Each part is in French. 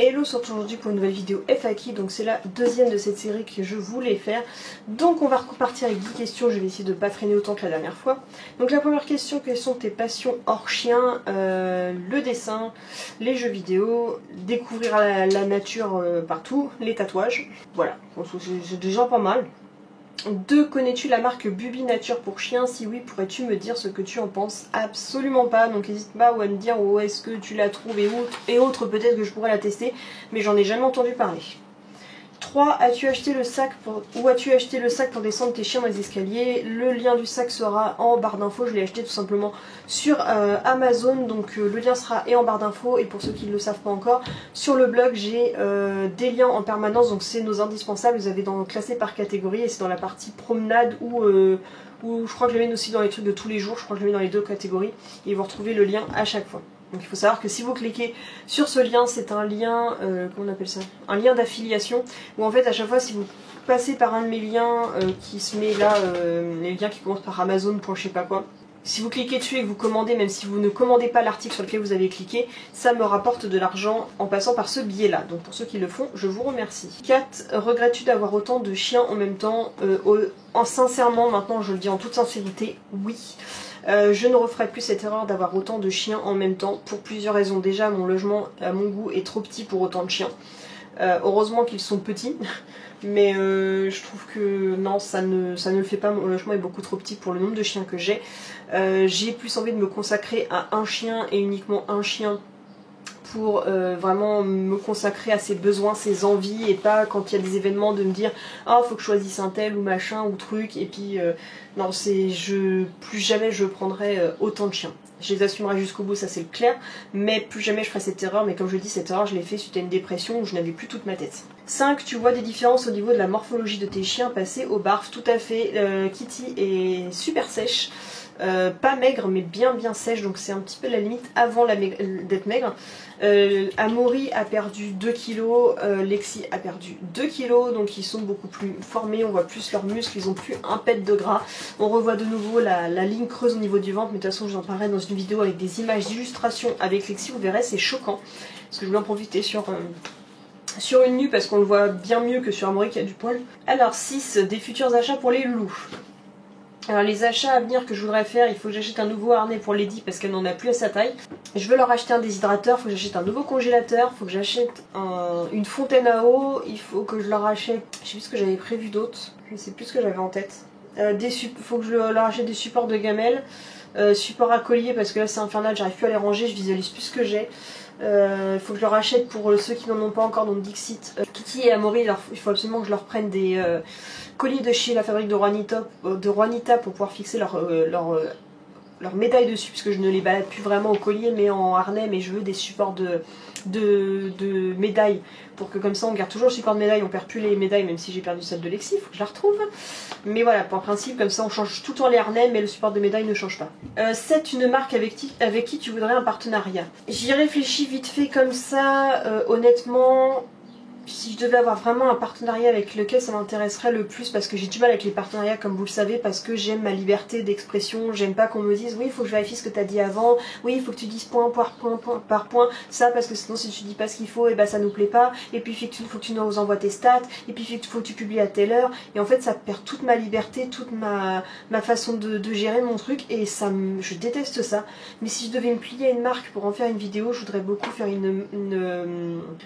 Hello, sur aujourd'hui pour une nouvelle vidéo FAQ, donc c'est la deuxième de cette série que je voulais faire. Donc on va repartir avec 10 questions, je vais essayer de ne pas traîner autant que la dernière fois. Donc la première question, quelles sont tes passions hors chien? Le dessin, les jeux vidéo, découvrir la nature partout, les tatouages. Voilà, c'est déjà pas mal. 2. Connais-tu la marque Bubi Nature pour chien? Si oui, pourrais-tu me dire ce que tu en penses? Absolument pas, donc n'hésite pas ou à me dire où est-ce que tu la trouves et autres, peut-être que je pourrais la tester, mais j'en ai jamais entendu parler. 3. As-tu acheté le sac pour descendre tes chiens dans les escaliers? Le lien du sac sera en barre d'infos, je l'ai acheté tout simplement sur Amazon, donc le lien sera en barre d'infos, et pour ceux qui ne le savent pas encore, sur le blog j'ai des liens en permanence, donc c'est nos indispensables, vous avez classé par catégorie, et c'est dans la partie promenade où je crois que je les mets aussi dans les trucs de tous les jours, je crois que je les mets dans les deux catégories, et vous retrouvez le lien à chaque fois. Donc il faut savoir que si vous cliquez sur ce lien, c'est un lien, comment on appelle ça? Un lien d'affiliation, où en fait à chaque fois si vous passez par un de mes liens qui se met là, les liens qui commencent par Amazon pour je sais pas quoi, si vous cliquez dessus et que vous commandez, même si vous ne commandez pas l'article sur lequel vous avez cliqué, ça me rapporte de l'argent en passant par ce biais là. Donc pour ceux qui le font, je vous remercie. 4. Regrettes-tu d'avoir autant de chiens en même temps? Sincèrement, maintenant je le dis en toute sincérité, oui. Je ne referai plus cette erreur d'avoir autant de chiens en même temps pour plusieurs raisons. Déjà, mon logement à mon goût est trop petit pour autant de chiens. Heureusement qu'ils sont petits, mais je trouve que non, ça ne le fait pas. Mon logement est beaucoup trop petit pour le nombre de chiens que j'ai. J'ai plus envie de me consacrer à un chien et uniquement un chien pour vraiment me consacrer à ses besoins, ses envies, et pas quand il y a des événements de me dire ah faut que je choisisse un tel ou machin ou truc, et puis non, plus jamais je prendrai autant de chiens. Je les assumerai jusqu'au bout, ça c'est clair, mais plus jamais je ferai cette erreur. Mais comme je dis, cette erreur je l'ai fait suite à une dépression où je n'avais plus toute ma tête. 5. Tu vois des différences au niveau de la morphologie de tes chiens passés au barf? Tout à fait, Kitty est super sèche. Pas maigre mais bien sèche, donc c'est un petit peu la limite avant d'être maigre. Amaury a perdu 2 kg, Lexi a perdu 2 kg, donc ils sont beaucoup plus formés, on voit plus leurs muscles, ils ont plus un pet de gras. On revoit de nouveau la ligne creuse au niveau du ventre, mais de toute façon je vous en parlerai dans une vidéo avec des images d'illustration avec Lexi, vous verrez, c'est choquant. Parce que je voulais en profiter sur une nue parce qu'on le voit bien mieux que sur Amaury qui a du poil. Alors 6. Des futurs achats pour les loulous. Alors les achats à venir que je voudrais faire, il faut que j'achète un nouveau harnais pour Lady parce qu'elle n'en a plus à sa taille. Je veux leur acheter un déshydrateur, il faut que j'achète un nouveau congélateur, il faut que j'achète une fontaine à eau, il faut que je leur achète, je sais plus ce que j'avais prévu d'autre, je sais plus ce que j'avais en tête. Il faut que je leur achète des supports de gamelle, supports à collier parce que là c'est infernal, j'arrive plus à les ranger, je visualise plus ce que j'ai. Il faut que je leur achète pour ceux qui n'en ont pas encore, donc Dixit, Kitty et Amaury, il faut absolument que je leur prenne des colliers de chez la fabrique de Juanita pour pouvoir fixer leur médaille dessus, puisque je ne les balade plus vraiment au collier mais en harnais, mais je veux des supports de médailles pour que comme ça on garde toujours le support de médaille, on perd plus les médailles, même si j'ai perdu celle de Lexi, il faut que je la retrouve. Mais voilà, en principe comme ça on change tout le temps les harnais mais le support de médaille ne change pas. 7. Une marque avec qui tu voudrais un partenariat? J'y réfléchis vite fait comme ça, honnêtement. Si je devais avoir vraiment un partenariat avec lequel ça m'intéresserait le plus, parce que j'ai du mal avec les partenariats comme vous le savez, parce que j'aime ma liberté d'expression, j'aime pas qu'on me dise oui il faut que je vérifie ce que tu as dit avant, oui il faut que tu dises point par point, ça parce que sinon si tu dis pas ce qu'il faut et bah ça nous plaît pas, et puis il faut que tu nous envoies tes stats, et puis il faut que tu publies à telle heure, et en fait ça perd toute ma liberté, toute ma façon de gérer mon truc, et je déteste ça. Mais si je devais me plier à une marque pour en faire une vidéo, je voudrais beaucoup faire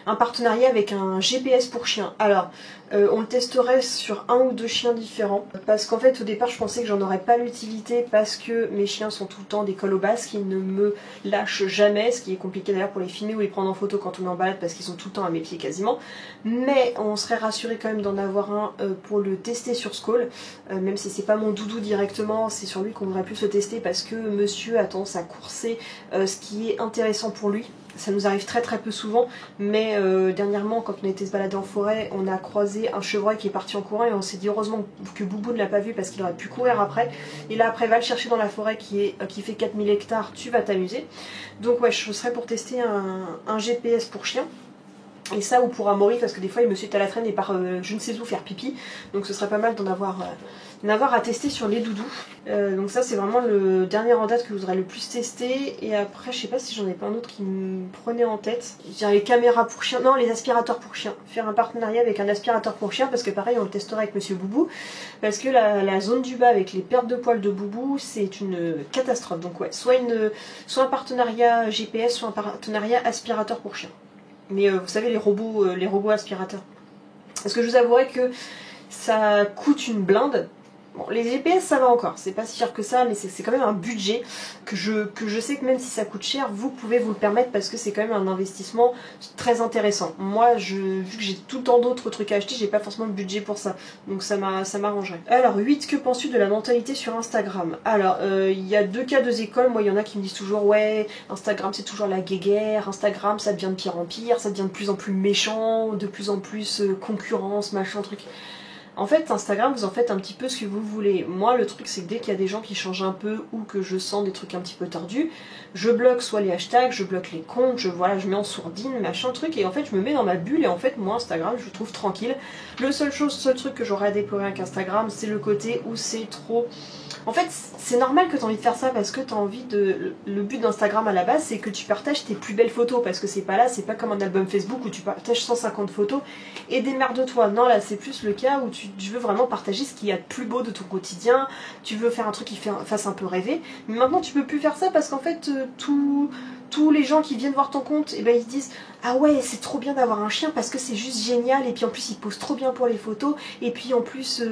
un partenariat avec un GPS pour chiens. Alors, on le testerait sur 1 ou 2 chiens différents, parce qu'en fait au départ je pensais que j'en aurais pas l'utilité parce que mes chiens sont tout le temps des colobasses qui ne me lâchent jamais, ce qui est compliqué d'ailleurs pour les filmer ou les prendre en photo quand on est en balade parce qu'ils sont tout le temps à mes pieds quasiment. Mais on serait rassuré quand même d'en avoir un pour le tester sur Skoll, même si c'est pas mon doudou directement, c'est sur lui qu'on devrait plus le tester parce que monsieur a tendance à courser, ce qui est intéressant pour lui. Ça nous arrive très peu souvent, mais dernièrement quand on a été se balader en forêt, on a croisé un chevreuil qui est parti en courant et on s'est dit heureusement que Boubou ne l'a pas vu parce qu'il aurait pu courir après. Et là après va le chercher dans la forêt qui fait 4000 hectares, tu vas t'amuser. Donc ouais, je serais pour tester un GPS pour chien. Et ça, ou pour Amaury, parce que des fois il me suit à la traîne et part je ne sais où faire pipi. Donc ce serait pas mal d'en avoir à tester sur les doudous. Donc ça c'est vraiment le dernier en date que vous aurez le plus testé. Et après je sais pas si j'en ai pas un autre qui me prenait en tête. Je dirais les caméras pour chiens, non les aspirateurs pour chiens. Faire un partenariat avec un aspirateur pour chiens parce que pareil on le testera avec Monsieur Boubou. Parce que la zone du bas avec les pertes de poils de Boubou c'est une catastrophe. Donc ouais, soit un partenariat GPS, soit un partenariat aspirateur pour chiens. Mais vous savez les robots aspirateurs. Parce que je vous avouerai que ça coûte une blinde. Bon, les GPS ça va encore, c'est pas si cher que ça, mais c'est quand même un budget que je sais que même si ça coûte cher, vous pouvez vous le permettre parce que c'est quand même un investissement très intéressant. Moi, vu que j'ai tout le temps d'autres trucs à acheter, j'ai pas forcément le budget pour ça, donc ça m'arrangerait. Alors 8, que penses-tu de la mentalité sur Instagram? Alors, il y a deux cas, deux écoles. Moi, il y en a qui me disent toujours, ouais, Instagram c'est toujours la guéguerre, Instagram ça devient de pire en pire, ça devient de plus en plus méchant, de plus en plus concurrence, machin, truc. En fait, Instagram, vous en faites un petit peu ce que vous voulez. Moi, le truc, c'est que dès qu'il y a des gens qui changent un peu ou que je sens des trucs un petit peu tordus, je bloque soit les hashtags, je bloque les comptes, je mets en sourdine, machin truc, et en fait, je me mets dans ma bulle, et en fait, moi, Instagram, je le trouve tranquille. Le seul truc que j'aurais à déplorer avec Instagram, c'est le côté où c'est trop... En fait, c'est normal que tu as envie de faire ça parce que tu as envie de... Le but d'Instagram à la base, c'est que tu partages tes plus belles photos parce que c'est pas là, c'est pas comme un album Facebook où tu partages 150 photos et démerde-toi. Non, là, c'est plus le cas où tu veux vraiment partager ce qu'il y a de plus beau de ton quotidien, tu veux faire un truc qui fasse un peu rêver. Mais maintenant, tu peux plus faire ça parce qu'en fait, tous les gens qui viennent voir ton compte, eh ben, ils se disent « Ah ouais, c'est trop bien d'avoir un chien parce que c'est juste génial et puis en plus, il pose trop bien pour les photos et puis en plus,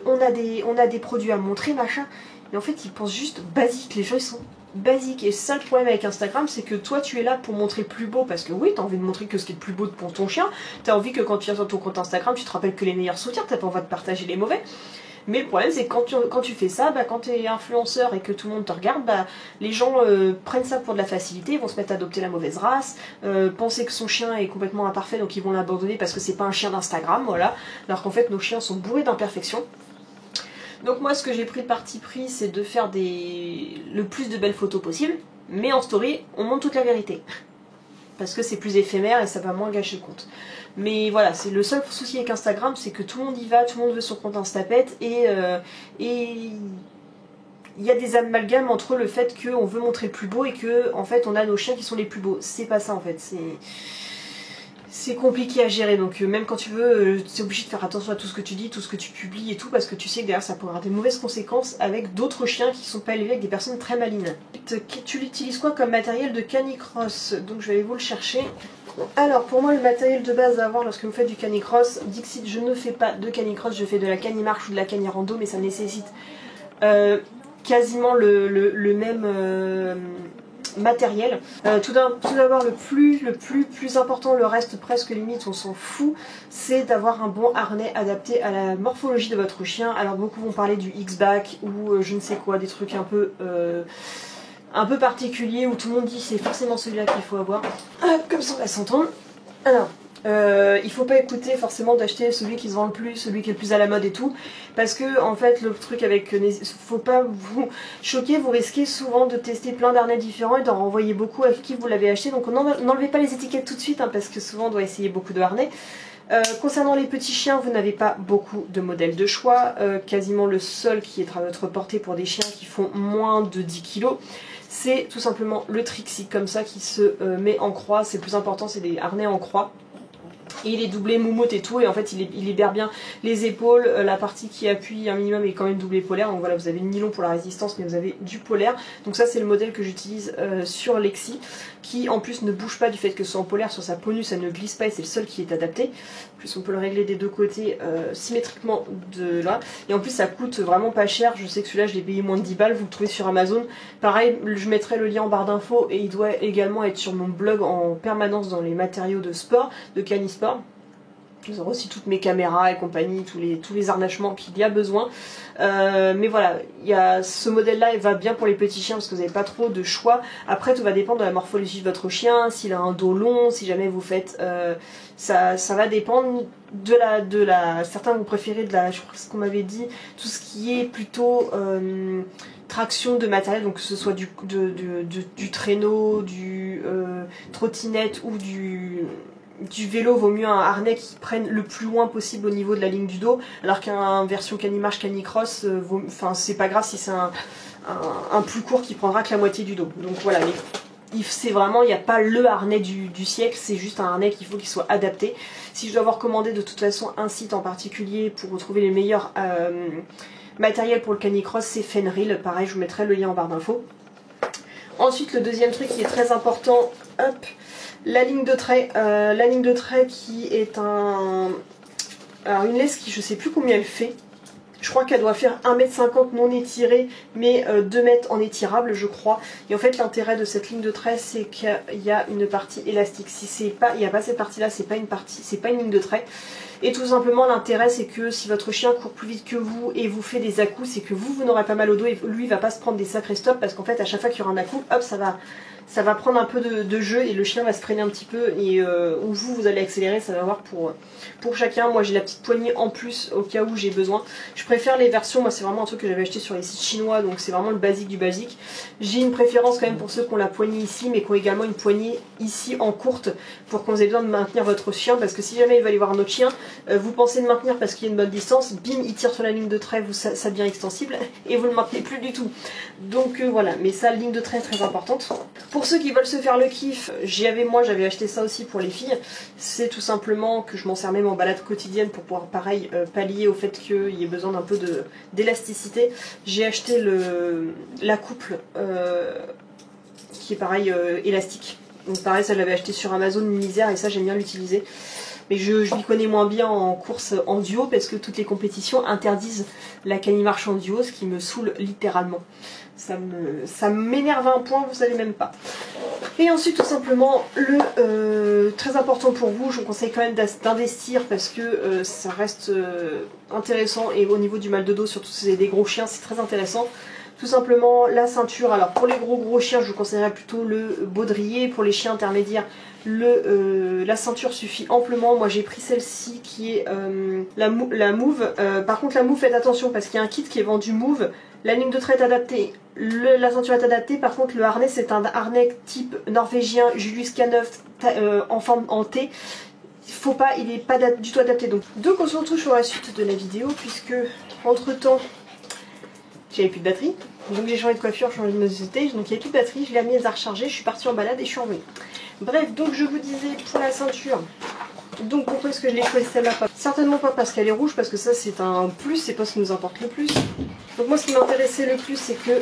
on a des produits à montrer, machin. » Et en fait, ils pensent juste basique. Les gens, ils sont basiques. Et ça, le problème avec Instagram, c'est que toi, tu es là pour montrer plus beau parce que oui, t'as envie de montrer que ce qui est le plus beau pour ton chien. T'as envie que quand tu viens sur ton compte Instagram, tu te rappelles que les meilleurs souvenirs, t'as pas envie de partager les mauvais. Mais le problème, c'est que quand tu fais ça, bah, quand tu es influenceur et que tout le monde te regarde, bah, les gens prennent ça pour de la facilité, ils vont se mettre à adopter la mauvaise race, penser que son chien est complètement imparfait, donc ils vont l'abandonner parce que c'est pas un chien d'Instagram, voilà. Alors qu'en fait, nos chiens sont bourrés d'imperfections. Donc moi, ce que j'ai pris le parti pris, c'est de faire le plus de belles photos possible, mais en story, on montre toute la vérité. Parce que c'est plus éphémère et ça va moins gâcher le compte. Mais voilà, c'est le seul souci avec Instagram, c'est que tout le monde y va, tout le monde veut son compte Instapet et il y a des amalgames entre le fait qu'on veut montrer le plus beau et que en fait on a nos chiens qui sont les plus beaux. C'est pas ça en fait, c'est compliqué à gérer, donc même quand tu veux, tu es obligé de faire attention à tout ce que tu dis, tout ce que tu publies et tout, parce que tu sais que derrière ça pourrait avoir des mauvaises conséquences avec d'autres chiens qui sont pas élevés avec des personnes très malines. Tu l'utilises quoi comme matériel de canicross? Donc je vais aller vous le chercher. Alors pour moi le matériel de base à avoir lorsque vous faites du canicross, Dixit, je ne fais pas de canicross, je fais de la canimarche ou de la canirando, mais ça nécessite quasiment le même... matériel. Tout d'abord le plus important, le reste presque limite on s'en fout, c'est d'avoir un bon harnais adapté à la morphologie de votre chien. Alors beaucoup vont parler du X-Back ou je ne sais quoi, des trucs un peu particuliers où tout le monde dit c'est forcément celui-là qu'il faut avoir. Comme ça on va s'entendre. Alors il faut pas écouter forcément d'acheter celui qui se vend le plus, celui qui est le plus à la mode et tout, parce que en fait le truc avec, faut pas vous choquer, vous risquez souvent de tester plein d'harnais différents et d'en renvoyer beaucoup à qui vous l'avez acheté, donc n'enlevez pas les étiquettes tout de suite hein, parce que souvent on doit essayer beaucoup de harnais. Concernant les petits chiens, vous n'avez pas beaucoup de modèles de choix, quasiment le seul qui est à votre portée pour des chiens qui font moins de 10 kg, c'est tout simplement le Trixie comme ça qui se met en croix. C'est le plus important, c'est des harnais en croix. Et il est doublé moumoute et tout, et en fait il libère bien les épaules, la partie qui appuie un minimum est quand même doublé polaire, donc voilà, vous avez le nylon pour la résistance mais vous avez du polaire, donc ça c'est le modèle que j'utilise sur Lexi, qui en plus ne bouge pas du fait que ce soit en polaire, sur sa peau nue ça ne glisse pas et c'est le seul qui est adapté, en plus on peut le régler des deux côtés symétriquement de là, et en plus ça coûte vraiment pas cher, je sais que celui-là je l'ai payé moins de 10 balles, vous le trouvez sur Amazon, pareil je mettrai le lien en barre d'infos et il doit également être sur mon blog en permanence dans les matériaux de sport, de Canisport. Vous aurez aussi toutes mes caméras et compagnie, tous les harnachements qu'il y a besoin. Mais voilà, ce modèle-là il va bien pour les petits chiens parce que vous n'avez pas trop de choix. Après, tout va dépendre de la morphologie de votre chien, s'il a un dos long, si jamais vous faites... ça va dépendre certains vont préférer je crois que ce qu'on m'avait dit, tout ce qui est plutôt... traction de matériel, donc que ce soit du traîneau, du trottinette ou du vélo, vaut mieux un harnais qui prenne le plus loin possible au niveau de la ligne du dos, alors qu'un version canimarche, canicross, c'est pas grave si c'est un plus court qui prendra que la moitié du dos. Donc voilà, mais c'est vraiment, il n'y a pas le harnais du siècle, c'est juste un harnais qu'il faut qu'il soit adapté. Si je dois avoir commandé de toute façon un site en particulier pour retrouver les meilleurs matériels pour le canicross, c'est Fenrir. Pareil, je vous mettrai le lien en barre d'infos. Ensuite, le deuxième truc qui est très important, hop, la ligne de trait. La ligne de trait qui est alors une laisse qui je sais plus combien elle fait. Je crois qu'elle doit faire 1,50 m non étirée, mais 2 mètres en étirable, je crois. Et en fait, l'intérêt de cette ligne de trait, c'est qu'il y a une partie élastique. Si il n'y a pas cette partie-là, c'est pas une ligne de trait. Et tout simplement, l'intérêt, c'est que si votre chien court plus vite que vous et vous fait des à-coups, c'est que vous n'aurez pas mal au dos et lui, il va pas se prendre des sacrés stops parce qu'en fait, à chaque fois qu'il y aura un à-coup, hop, ça va prendre un peu de jeu et le chien va se freiner un petit peu et ou vous allez accélérer, ça va voir pour chacun. Moi j'ai la petite poignée en plus au cas où j'ai besoin. Je préfère les versions, moi c'est vraiment un truc que j'avais acheté sur les sites chinois, donc c'est vraiment le basique du basique. J'ai une préférence quand même pour ceux qui ont la poignée ici mais qui ont également une poignée ici en courte pour qu'on ait besoin de maintenir votre chien, parce que si jamais il va aller voir un autre chien, vous pensez de maintenir parce qu'il y a une bonne distance, bim, il tire sur la ligne de trait, ça devient extensible et vous ne le maintenez plus du tout. Donc voilà, mais ça, ligne de trait très importante. Pour ceux qui veulent se faire le kiff, j'avais acheté ça aussi pour les filles. C'est tout simplement que je m'en sers même en balade quotidienne pour pouvoir pareil pallier au fait qu'il y ait besoin d'un peu d'élasticité. J'ai acheté la couple qui est pareil élastique. Donc pareil, ça je l'avais acheté sur Amazon, une misère, et ça j'aime bien l'utiliser. Mais je m'y connais moins bien en course en duo parce que toutes les compétitions interdisent la canimarche en duo, ce qui me saoule littéralement. Ça m'énerve à un point, vous savez même pas. Et ensuite, tout simplement, très important pour vous, je vous conseille quand même d'investir parce que ça reste intéressant, et au niveau du mal de dos, surtout si vous avez des gros chiens, c'est très intéressant. Tout simplement la ceinture. Alors pour les gros chiens, je vous conseillerais plutôt le baudrier. Pour les chiens intermédiaires, la ceinture suffit amplement. Moi j'ai pris celle-ci qui est la Move. Par contre la Move, faites attention parce qu'il y a un kit qui est vendu Move. La ligne de trait est adaptée, la ceinture est adaptée. Par contre le harnais, c'est un harnais type norvégien Julius K9 en T. Il n'est pas du tout adapté. Donc on se retrouve sur la suite de la vidéo, puisque entre temps j'avais plus de batterie, donc j'ai changé de coiffure, changé de modalité, donc il n'y avait plus de batterie, je l'ai mise à recharger, je suis partie en balade et je suis revenue. Bref, donc je vous disais pour la ceinture, donc pourquoi est-ce que je l'ai choisi celle-là? Certainement pas parce qu'elle est rouge, parce que ça c'est un plus, c'est pas ce qui nous importe le plus. Donc moi ce qui m'intéressait le plus, c'est que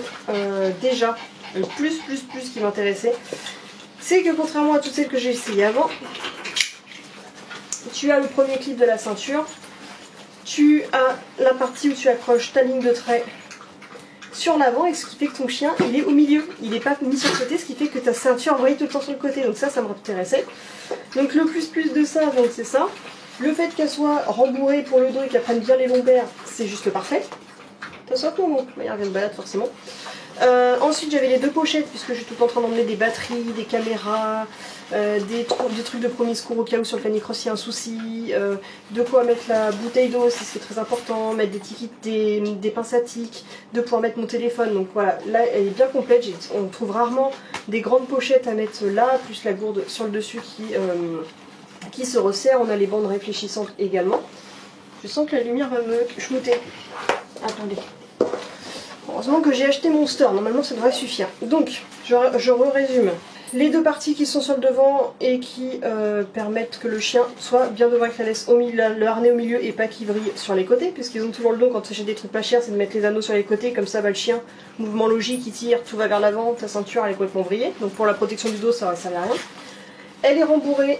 déjà, le plus qui m'intéressait, c'est que contrairement à toutes celles que j'ai essayées avant, tu as le premier clip de la ceinture, tu as la partie où tu accroches ta ligne de trait sur l'avant, et ce qui fait que ton chien il est au milieu, il n'est pas mis sur le côté, ce qui fait que ta ceinture envoyée tout le temps sur le côté. Donc ça m'intéressait. Donc le plus de ça, donc c'est ça. Le fait qu'elle soit rembourrée pour le dos et qu'elle prenne bien les lombaires, c'est juste parfait. Ça sort tout bon, il y a rien de balade forcément. Ensuite j'avais les deux pochettes, puisque je suis tout le temps en train d'emmener des batteries, des caméras, des trucs de premier secours au cas où sur le canicross il y a un souci, de quoi mettre la bouteille d'eau si c'est très important, mettre des tickets, des pinces à tic, de pouvoir mettre mon téléphone. Donc voilà, là elle est bien complète. On trouve rarement des grandes pochettes à mettre là, plus la gourde sur le dessus qui se resserre. On a les bandes réfléchissantes également. Je sens que la lumière va me chmouter. Attendez. Heureusement que j'ai acheté mon store, normalement ça devrait suffire. Donc, je résume. Les deux parties qui sont sur le devant et qui permettent que le chien soit bien devant avec la laisse au milieu, le harnais au milieu, et pas qu'il vrille sur les côtés, puisqu'ils ont toujours le don quand j'ai des trucs pas chers, c'est de mettre les anneaux sur les côtés, comme ça le chien, mouvement logique, il tire, tout va vers l'avant, ta ceinture elle est complètement vrillée, donc pour la protection du dos ça ne sert à rien. Elle est rembourrée,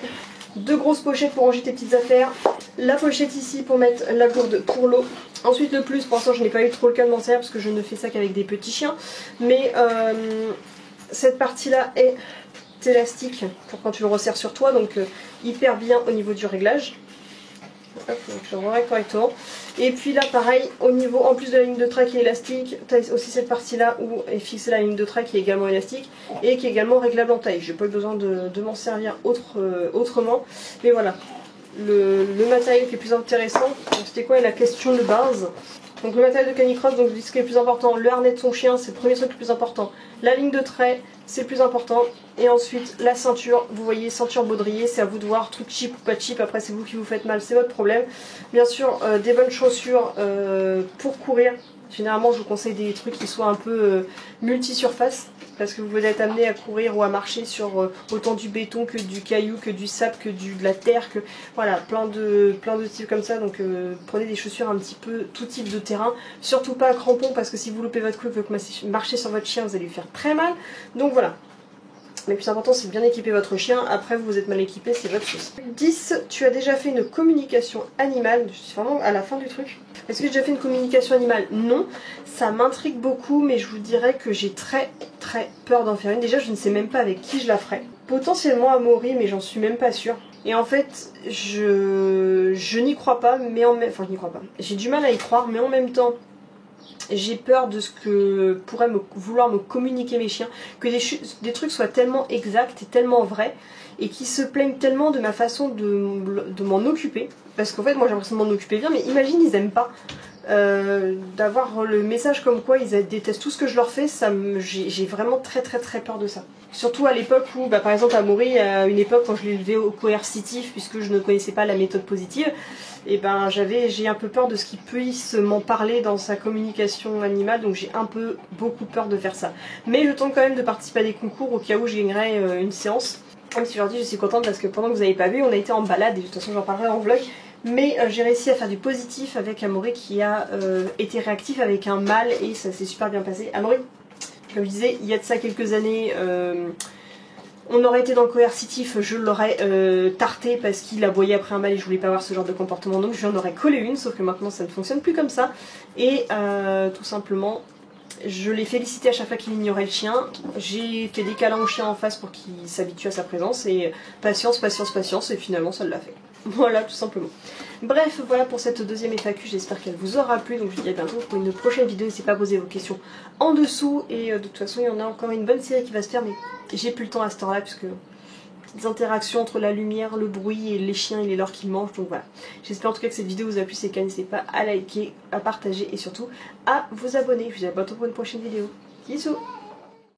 deux grosses pochettes pour ranger tes petites affaires, la pochette ici pour mettre la gourde pour l'eau. Ensuite le plus, pour l'instant je n'ai pas eu trop le cas de m'en servir parce que je ne fais ça qu'avec des petits chiens, mais cette partie là est élastique pour quand tu le resserres sur toi, donc hyper bien au niveau du réglage. Hop, donc je le règle correctement. Et puis là pareil, au niveau, en plus de la ligne de trait qui est élastique, tu as aussi cette partie là où est fixée la ligne de trait qui est également élastique et qui est également réglable en taille. J'ai pas eu besoin de m'en servir autrement, mais voilà. Le matériel qui est plus intéressant, c'était quoi la question de base? Donc le matériel de canicross, donc je dis ce qui est le plus important, le harnais de son chien, c'est le premier truc le plus important. La ligne de trait, c'est le plus important. Et ensuite la ceinture, vous voyez, ceinture baudrier, c'est à vous de voir, truc cheap ou pas cheap, après c'est vous qui vous faites mal, c'est votre problème. Bien sûr, des bonnes chaussures pour courir. Généralement je vous conseille des trucs qui soient un peu multi-surface, parce que vous êtes amené à courir ou à marcher sur autant du béton que du caillou, que du sable, que de la terre, que voilà, plein de types comme ça. Donc prenez des chaussures un petit peu tout type de terrain, surtout pas à crampons, parce que si vous loupez votre cou, vous pouvez marcher sur votre chien, vous allez lui faire très mal. Donc voilà. Mais le plus important, c'est de bien équiper votre chien. Après, vous êtes mal équipé, c'est votre chose. 10. Tu as déjà fait une communication animale. Je suis vraiment à la fin du truc. Est-ce que j'ai déjà fait une communication animale? Non. Ça m'intrigue beaucoup, mais je vous dirais que j'ai très peur d'en faire une. Déjà, je ne sais même pas avec qui je la ferai. Potentiellement à Maury, mais j'en suis même pas sûre. Et en fait, je n'y crois pas, mais enfin, je n'y crois pas. J'ai du mal à y croire, mais en même temps, j'ai peur de ce que pourraient vouloir me communiquer mes chiens, que des trucs soient tellement exacts et tellement vrais, et qui se plaignent tellement de ma façon de m'en occuper, parce qu'en fait moi j'ai l'impression de m'en occuper bien, mais imagine ils aiment pas, d'avoir le message comme quoi ils détestent tout ce que je leur fais, j'ai vraiment très peur de ça. Surtout à l'époque où, par exemple à Maury, à une époque quand je l'ai élevé au coercitif, puisque je ne connaissais pas la méthode positive, et j'ai un peu peur de ce qu'il puisse m'en parler dans sa communication animale, donc j'ai beaucoup peur de faire ça. Mais je tente quand même de participer à des concours au cas où je gagnerais une séance. Même si aujourd'hui je suis contente parce que pendant que vous n'avez pas vu, on a été en balade, et de toute façon j'en parlerai en vlog. Mais j'ai réussi à faire du positif avec Amaury qui a été réactif avec un mâle et ça s'est super bien passé. Amaury, comme je disais, il y a de ça quelques années, on aurait été dans le coercitif, je l'aurais tarté parce qu'il aboyait après un mâle et je voulais pas avoir ce genre de comportement, donc je lui en aurais collé une, sauf que maintenant ça ne fonctionne plus comme ça. Et tout simplement, je l'ai félicité à chaque fois qu'il ignorait le chien, j'ai fait des câlins au chien en face pour qu'il s'habitue à sa présence, et patience, et finalement ça l'a fait. Voilà, tout simplement. Bref, voilà pour cette deuxième FAQ, j'espère qu'elle vous aura plu, donc je vous dis à bientôt pour une prochaine vidéo, n'hésitez pas à poser vos questions en dessous, et de toute façon il y en a encore une bonne série qui va se faire, mais j'ai plus le temps à ce temps-là, puisque des interactions entre la lumière, le bruit et les chiens et les leurs qui mangent, donc voilà. J'espère en tout cas que cette vidéo vous a plu, c'est qu'à n'hésitez pas à liker, à partager et surtout à vous abonner. Je vous dis à bientôt pour une prochaine vidéo. Bisous.